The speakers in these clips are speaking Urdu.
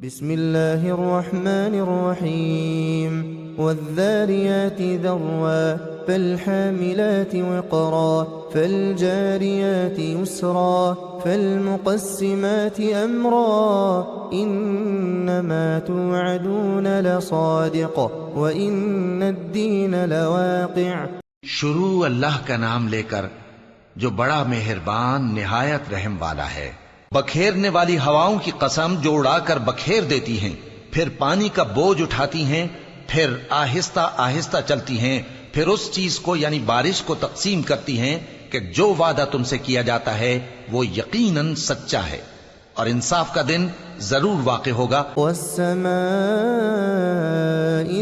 بسم الله الرحمن الرحيم والذاريات ذروا فالحاملات وقرا فالجاريات يسرا فالمقسمات أمرا إنما توعدون لصادق وإن الدين لواقع۔ شروع اللہ کا نام لے کر جو بڑا مہربان نہایت رحم والا ہے۔ بکھیرنے والی ہواؤں کی قسم جو اڑا کر بکھیر دیتی ہیں، پھر پانی کا بوجھ اٹھاتی ہیں، پھر آہستہ آہستہ چلتی ہیں، پھر اس چیز کو یعنی بارش کو تقسیم کرتی ہیں کہ جو وعدہ تم سے کیا جاتا ہے وہ یقیناً سچا ہے، اور انصاف کا دن ضرور واقع ہوگا۔ والسماء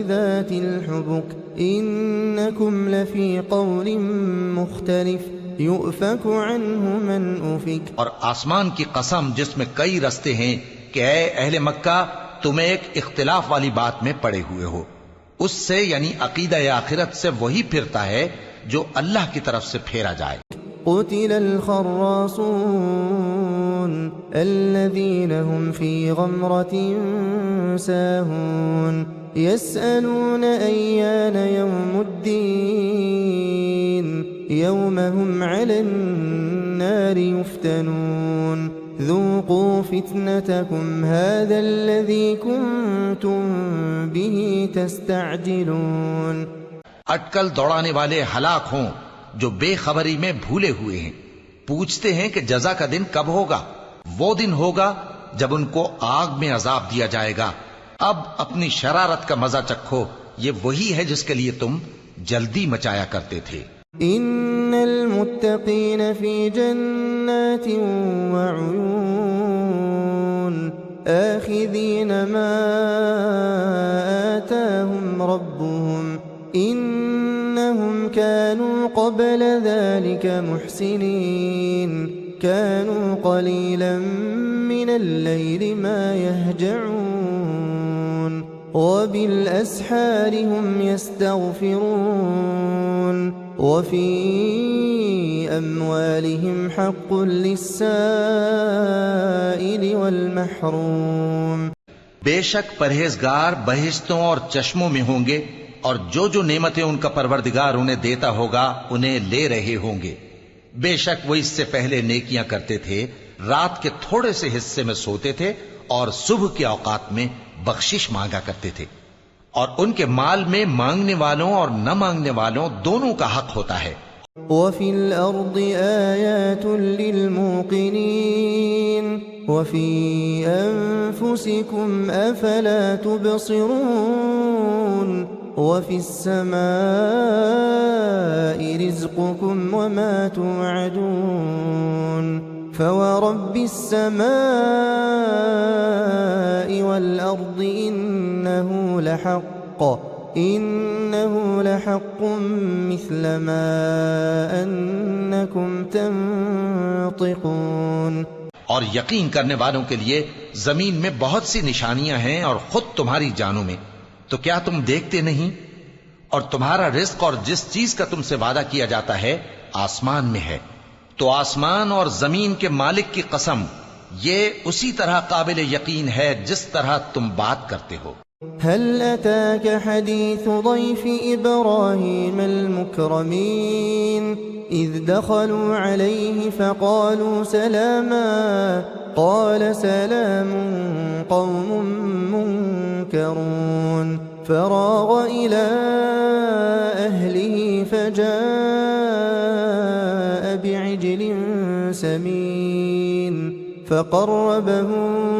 ذات الحبك إنكم لفي قول مختلف يؤفك عنه من أفك۔ اور آسمان کی قسم جس میں کئی رستے ہیں کہ اے اہل مکہ تم ایک اختلاف والی بات میں پڑے ہوئے ہو، اس سے یعنی عقیدہ آخرت سے وہی پھرتا ہے جو اللہ کی طرف سے پھیرا جائے۔ قتل الخراصون الذين هم في غمرة ساهون يسألون أيان يوم الدين يوم هم على النار يفتنون ذوقوا فتنتكم هذا الذي كنتم به تستعجلون۔ اٹکل دوڑانے والے ہلاک ہوں جو بے خبری میں بھولے ہوئے ہیں، پوچھتے ہیں کہ جزا کا دن کب ہوگا؟ وہ دن ہوگا جب ان کو آگ میں عذاب دیا جائے گا۔ اب اپنی شرارت کا مزہ چکھو، یہ وہی ہے جس کے لیے تم جلدی مچایا کرتے تھے۔ ان المتقین فی جنات وعیون آخذین ما آتاهم ربهم انہم كانوا قبل ذلك محسنین كانوا قلیلا من اللیل ما يهجعون وبالأسحار هم يستغفرون وفي أموالهم حق للسائل والمحروم۔ بے شک پرہیزگار بہشتوں اور چشموں میں ہوں گے، اور جو نعمتیں ان کا پروردگار انہیں دیتا ہوگا انہیں لے رہے ہوں گے۔ بے شک وہ اس سے پہلے نیکیاں کرتے تھے، رات کے تھوڑے سے حصے میں سوتے تھے اور صبح کے اوقات میں بخشش مانگا کرتے تھے، اور ان کے مال میں مانگنے والوں اور نہ مانگنے والوں دونوں کا حق ہوتا ہے۔ وَفِي الْأَرْضِ آيَاتٌ لِّلْمُوقِنِينَ وَفِي أَنفُسِكُمْ أَفَلَا تُبْصِرُونَ وَفِي السَّمَاءِ رِزْقُكُمْ وَمَا تُوعَدُونَ فَوَرَبِّ السَّمَاءِ وَالْأَرْضِ إِنَّهُ لَحَقٌّ مِثْلَ مَا أَنَّكُمْ تَنطِقُونَ۔ اور یقین کرنے والوں کے لیے زمین میں بہت سی نشانیاں ہیں اور خود تمہاری جانوں میں، تو کیا تم دیکھتے نہیں؟ اور تمہارا رزق اور جس چیز کا تم سے وعدہ کیا جاتا ہے آسمان میں ہے، تو آسمان اور زمین کے مالک کی قسم یہ اسی طرح قابل یقین ہے جس طرح تم بات کرتے ہو۔ هل أتاك حديث ضيف إبراهيم المكرمين إذ دخلوا عليه فقالوا سلاما قال سلام قوم منكرون فراغ إلى أهله فجاء بعجل سمين فقربه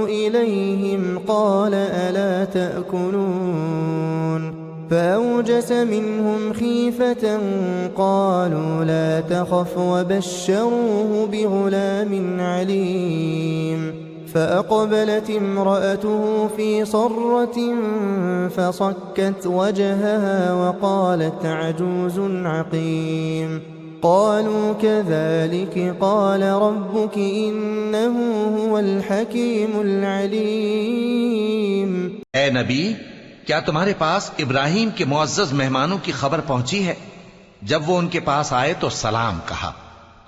إليهم قال ألا تأكلون فأوجس منهم خيفة قالوا لا تخف وبشروه بغلام عليم فأقبلت امرأته في صرة فصكت وجهها وقالت عجوز عقيم قالوا كذلك قال ربك إنه هو الحكيم العليم۔ اے نبی، کیا تمہارے پاس ابراہیم کے معزز مہمانوں کی خبر پہنچی ہے؟ جب وہ ان کے پاس آئے تو سلام کہا،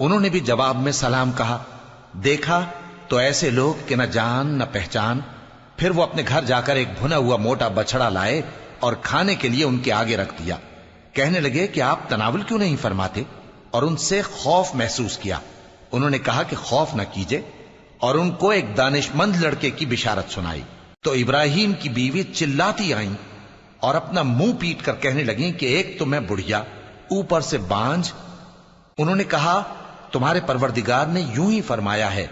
انہوں نے بھی جواب میں سلام کہا۔ دیکھا تو ایسے لوگ کہ نہ جان نہ پہچان، پھر وہ اپنے گھر جا کر ایک بھنا ہوا موٹا بچڑا لائے اور کھانے کے لیے ان کے آگے رکھ دیا. کہنے لگے کہ آپ تناول کیوں نہیں فرماتے؟ اور ان سے خوف محسوس کیا. انہوں نے کہا کہ خوف نہ کیجے، اور ان کو ایک دانش مند لڑکے کی بشارت سنائی. تو ابراہیم کی بیوی چلاتی آئیں اور اپنا منہ پیٹ کر کہنے لگیں کہ ایک تو میں بڑھیا، اوپر سے بانجھ. انہوں نے کہا تمہارے پروردگار نے یوں ہی فرمایا ہے،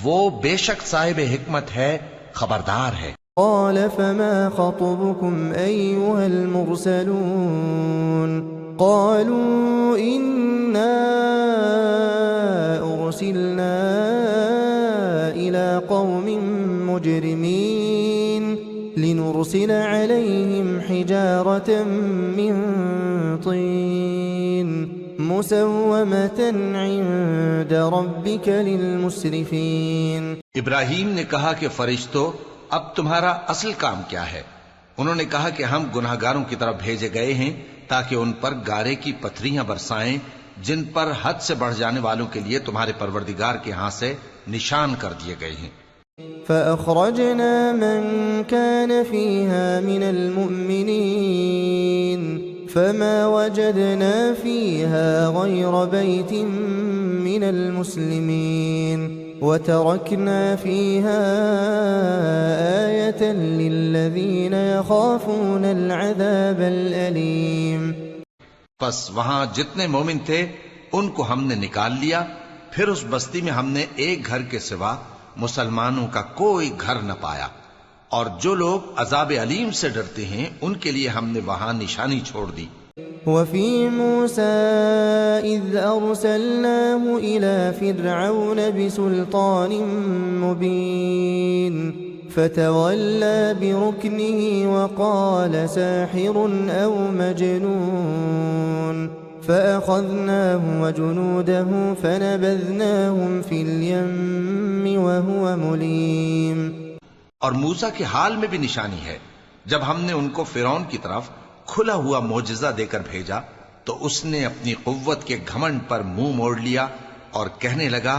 وہ بے شک صاحب حکمت ہے، خبردار ہے. قال فما خطبكم أيها المرسلون قالوا إنا أرسلنا إلى قوم مجرمين لنرسل عليهم حجارة من طين مسومة عند ربك للمسرفين. ابراہیم نے کہا کہ فرشتو، اب تمہارا اصل کام کیا ہے؟ انہوں نے کہا کہ ہم گناہگاروں کی طرف بھیجے گئے ہیں تاکہ ان پر گارے کی پتھریاں برسائیں جن پر حد سے بڑھ جانے والوں کے لیے تمہارے پروردگار کے ہاں سے نشان کر دیے گئے ہیں. فأخرجنا من كان فيها من المؤمنين فما وجدنا فيها غير بيت من المسلمين وتركنا فيها آية للذين يخافون العذاب الأليم. پس وہاں جتنے مومن تھے ان کو ہم نے نکال لیا، پھر اس بستی میں ہم نے ایک گھر کے سوا مسلمانوں کا کوئی گھر نہ پایا، اور جو لوگ عذاب علیم سے ڈرتے ہیں ان کے لیے ہم نے وہاں نشانی چھوڑ دی. وفي موسى إذ أرسلناه إلى فرعون بسلطان مبين فتولى بركنه وقال ساحر أو مجنون فأخذناه وجنوده فنبذناهم في اليم وهو مليم. اور موسیٰ کے حال میں بھی نشانی ہے، جب ہم نے ان کو فرعون کی طرف کھلا ہوا معجزہ دے کر بھیجا تو اس نے اپنی قوت کے گھمنڈ پر منہ موڑ لیا اور کہنے لگا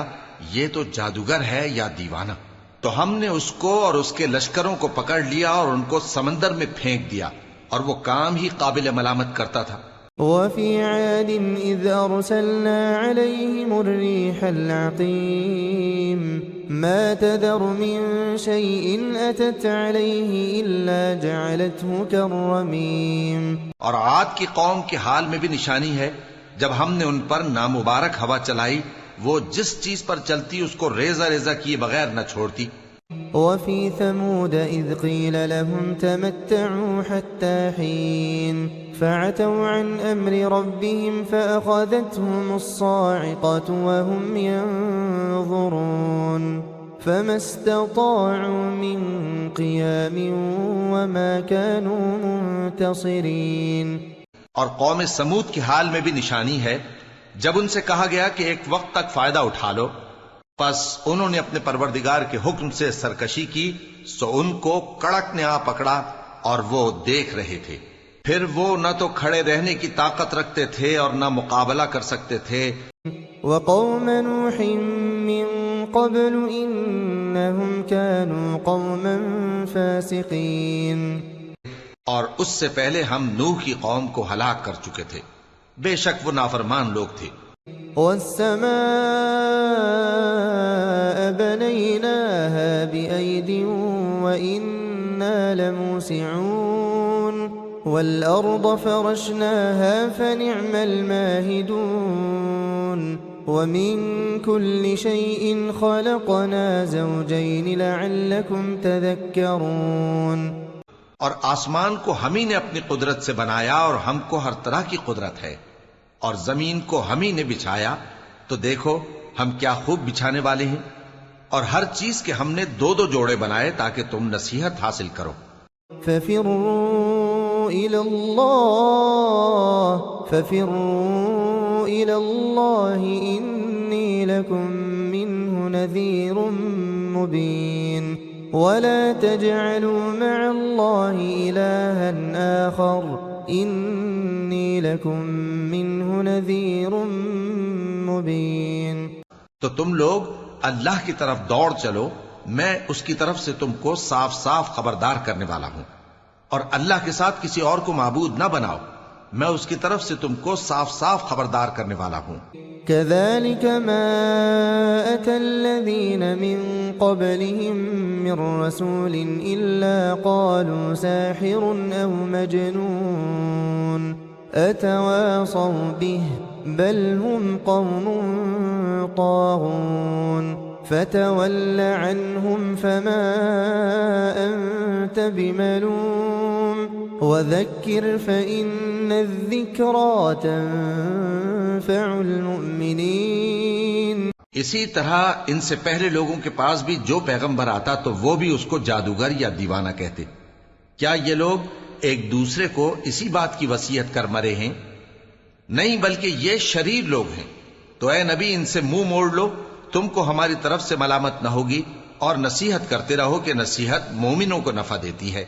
یہ تو جادوگر ہے یا دیوانہ. تو ہم نے اس کو اور اس کے لشکروں کو پکڑ لیا اور ان کو سمندر میں پھینک دیا، اور وہ کام ہی قابل ملامت کرتا تھا. وفي عاد إذ أرسلنا عليهم الريح العقيم ما تذر من شيء أتت عليه إلا جعلته كالرميم. اور عاد کی قوم کے حال میں بھی نشانی ہے، جب ہم نے ان پر نامبارک ہوا چلائی، وہ جس چیز پر چلتی اس کو ریزہ ریزہ کیے بغیر نہ چھوڑتی. وفي ثمود إذ قيل لهم تمتعوا حتى حين فعتوا عن أمر ربهم فأخذتهم الصاعقة وهم ينظرون فما استطاعوا من قيام وما كانوا منتصرين. اور قوم سمود کے حال میں بھی نشانی ہے، جب ان سے کہا گیا کہ ایک وقت تک فائدہ اٹھا لو، پس انہوں نے اپنے پروردگار کے حکم سے سرکشی کی، سو ان کو کڑک نے آ پکڑا اور وہ دیکھ رہے تھے. پھر وہ نہ تو کھڑے رہنے کی طاقت رکھتے تھے اور نہ مقابلہ کر سکتے تھے. وقوم نوح من قبل إنهم كانوا قوما فاسقين. اور اس سے پہلے ہم نوح کی قوم کو ہلاک کر چکے تھے، بے شک وہ نافرمان لوگ تھے. والسماء بنيناها بأيد وإنا لموسعون والأرض فرشناها فنعم الماهدون ومن كل شيء خلقنا زوجين لعلكم تذكرون. اور آسمان کو ہم ہی نے اپنی قدرت سے بنایا اور ہم کو ہر طرح کی قدرت ہے، اور زمین کو ہم ہی نے بچھایا، تو دیکھو ہم کیا خوب بچھانے والے ہیں. اور ہر چیز کے ہم نے دو دو جوڑے بنائے تاکہ تم نصیحت حاصل کرو. ففروا إلى الله إني لكم منه نذير مبين ولا تجعلوا مع الله إلها آخر إني لكم منه نذير مبين. تو تم لوگ اللہ کی طرف دوڑ چلو، میں اس کی طرف سے تم کو صاف صاف خبردار کرنے والا ہوں، اور اللہ کے ساتھ کسی اور کو معبود نہ بناؤ، میں اس کی طرف سے تم کو صاف صاف خبردار کرنے والا ہوں۔ كذلك ما أتى الذين من قبلهم من رسول إلا قالوا ساحر أو مجنون أتواصوا به بل هم قوم طاغون فتول عنهم فما أنت بملوم وذكر فإن الذكرى تنفع المؤمنين۔ اسی طرح ان سے پہلے لوگوں کے پاس بھی جو پیغمبر آتا تو وہ بھی اس کو جادوگر یا دیوانہ کہتے۔ کیا یہ لوگ ایک دوسرے کو اسی بات کی وصیت کر مرے ہیں؟ نہیں، بلکہ یہ شریر لوگ ہیں۔ تو اے نبی ان سے منہ موڑ لو، تم کو ہماری طرف سے ملامت نہ ہوگی، اور نصیحت کرتے رہو کہ نصیحت مومنوں کو نفع دیتی ہے۔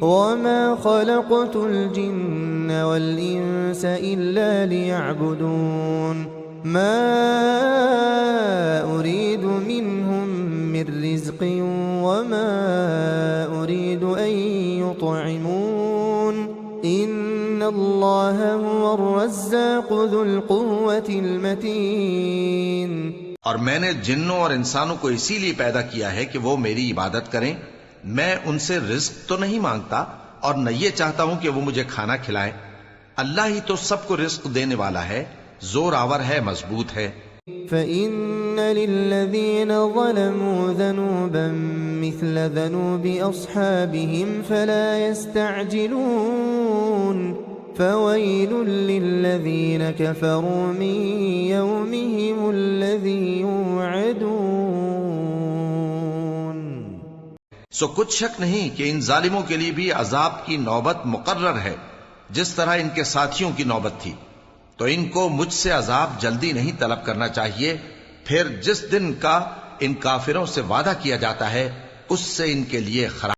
وما خلقت الجن والإنس إلا ليعبدون ما أريد منهم من رزق وما أريد أن يطعمون إن الله هو الرزاق ذو القوة المتين۔ اور میں نے جنوں اور انسانوں کو اسی لیے پیدا کیا ہے کہ وہ میری عبادت کریں، میں ان سے رزق تو نہیں مانگتا اور نہ یہ چاہتا ہوں کہ وہ مجھے کھانا کھلائیں، اللہ ہی تو سب کو رزق دینے والا ہے، زور آور ہے، مضبوط ہے۔ فَإِنَّ لِلَّذِينَ ظَلَمُوا ذَنُوبًا مِثْلَ ذَنُوبِ أَصْحَابِهِمْ فَلَا يَسْتَعْجِلُونَ فَوَيْلٌ لِلَّذِينَ كَفَرُوا مِنْ يَوْمِهِمُ الَّذِي يُوعَدُونَ۔ سو کچھ شک نہیں کہ ان ظالموں کے لیے بھی عذاب کی نوبت مقرر ہے، جس طرح ان کے ساتھیوں کی نوبت تھی، تو ان کو مجھ سے عذاب جلدی نہیں طلب کرنا چاہیے، پھر جس دن کا ان کافروں سے وعدہ کیا جاتا ہے اس سے ان کے لیے خراب